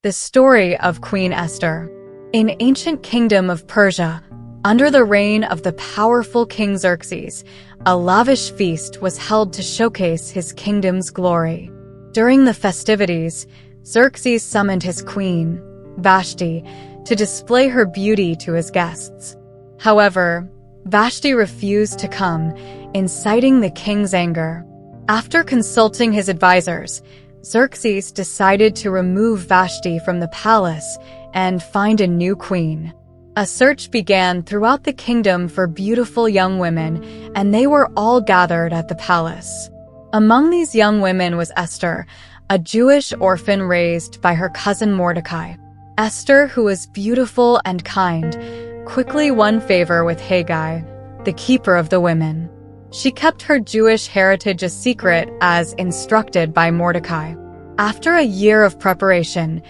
The Story of Queen Esther. In ancient kingdom of Persia, under the reign of the powerful King Xerxes, a lavish feast was held to showcase his kingdom's glory. During the festivities, Xerxes summoned his queen, Vashti, to display her beauty to his guests. However, Vashti refused to come, inciting the king's anger. After consulting his advisors, Xerxes decided to remove Vashti from the palace and find a new queen. A search began throughout the kingdom for beautiful young women, and they were all gathered at the palace. Among these young women was Esther, a Jewish orphan raised by her cousin Mordecai. Esther, who was beautiful and kind, quickly won favor with Haggai, the keeper of the women. She kept her Jewish heritage a secret as instructed by Mordecai. After a year of preparation,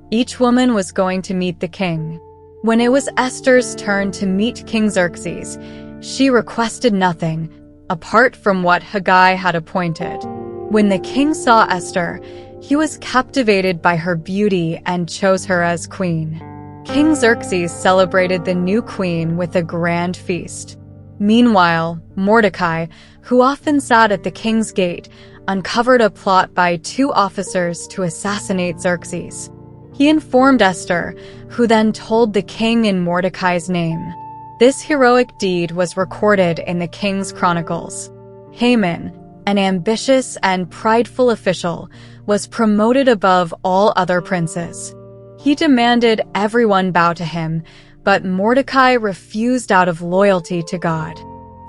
each woman was going to meet the king. When it was Esther's turn to meet King Xerxes, she requested nothing, apart from what Haggai had appointed. When the king saw Esther, he was captivated by her beauty and chose her as queen. King Xerxes celebrated the new queen with a grand feast. Meanwhile, Mordecai, who often sat at the king's gate, uncovered a plot by two officers to assassinate Xerxes. He informed Esther, who then told the king in Mordecai's name. This heroic deed was recorded in the king's chronicles. Haman, an ambitious and prideful official, was promoted above all other princes. He demanded everyone bow to him, but Mordecai refused out of loyalty to God.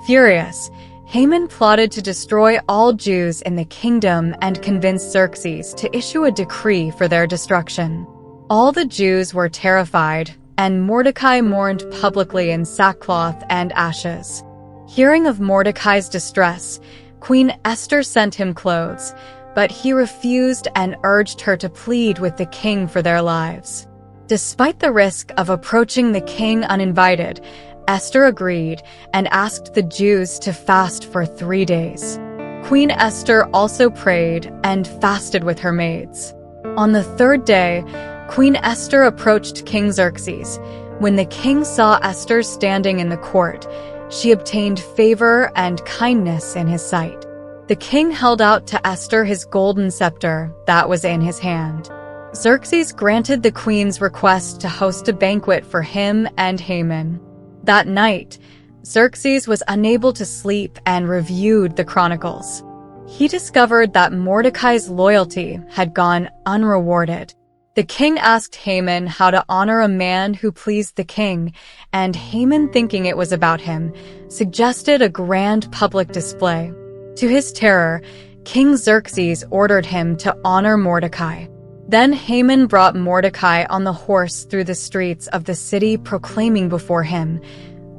Furious, Haman plotted to destroy all Jews in the kingdom and convinced Xerxes to issue a decree for their destruction. All the Jews were terrified, and Mordecai mourned publicly in sackcloth and ashes. Hearing of Mordecai's distress, Queen Esther sent him clothes, but he refused and urged her to plead with the king for their lives. Despite the risk of approaching the king uninvited, Esther agreed and asked the Jews to fast for 3 days. Queen Esther also prayed and fasted with her maids. On the 3rd day, Queen Esther approached King Xerxes. When the king saw Esther standing in the court, she obtained favor and kindness in his sight. The king held out to Esther his golden scepter that was in his hand. Xerxes granted the queen's request to host a banquet for him and Haman. That night, Xerxes was unable to sleep and reviewed the chronicles. He discovered that Mordecai's loyalty had gone unrewarded. The king asked Haman how to honor a man who pleased the king, and Haman, thinking it was about him, suggested a grand public display. To his terror, King Xerxes ordered him to honor Mordecai. Then Haman brought Mordecai on the horse through the streets of the city, proclaiming before him,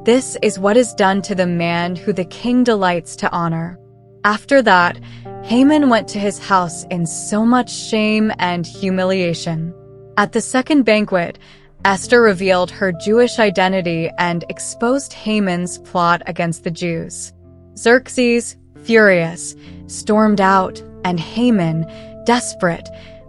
"This is what is done to the man who the king delights to honor." After that, Haman went to his house in so much shame and humiliation. At the second banquet, Esther revealed her Jewish identity and exposed Haman's plot against the Jews. Xerxes, furious, stormed out, and Haman, desperate,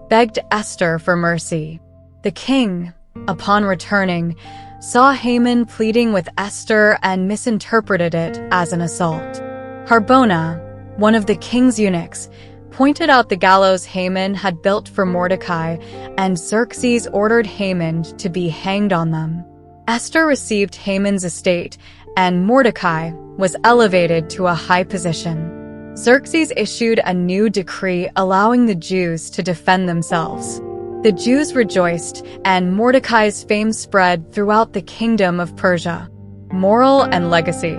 begged Esther for mercy. The king, upon returning, saw Haman pleading with Esther and misinterpreted it as an assault. Harbona, one of the king's eunuchs, pointed out the gallows Haman had built for Mordecai, and Xerxes ordered Haman to be hanged on them. Esther received Haman's estate, and Mordecai was elevated to a high position. Xerxes issued a new decree allowing the Jews to defend themselves. The Jews rejoiced, and Mordecai's fame spread throughout the kingdom of Persia. Moral and legacy.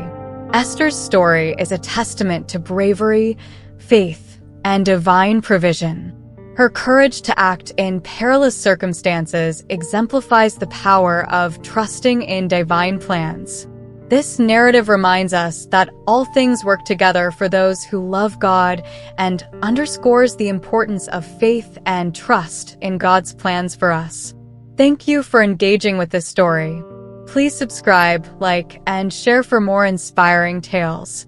Esther's story is a testament to bravery, faith, and divine provision. Her courage to act in perilous circumstances exemplifies the power of trusting in divine plans. This narrative reminds us that all things work together for those who love God and underscores the importance of faith and trust in God's plans for us. Thank you for engaging with this story. Please subscribe, like, and share for more inspiring tales.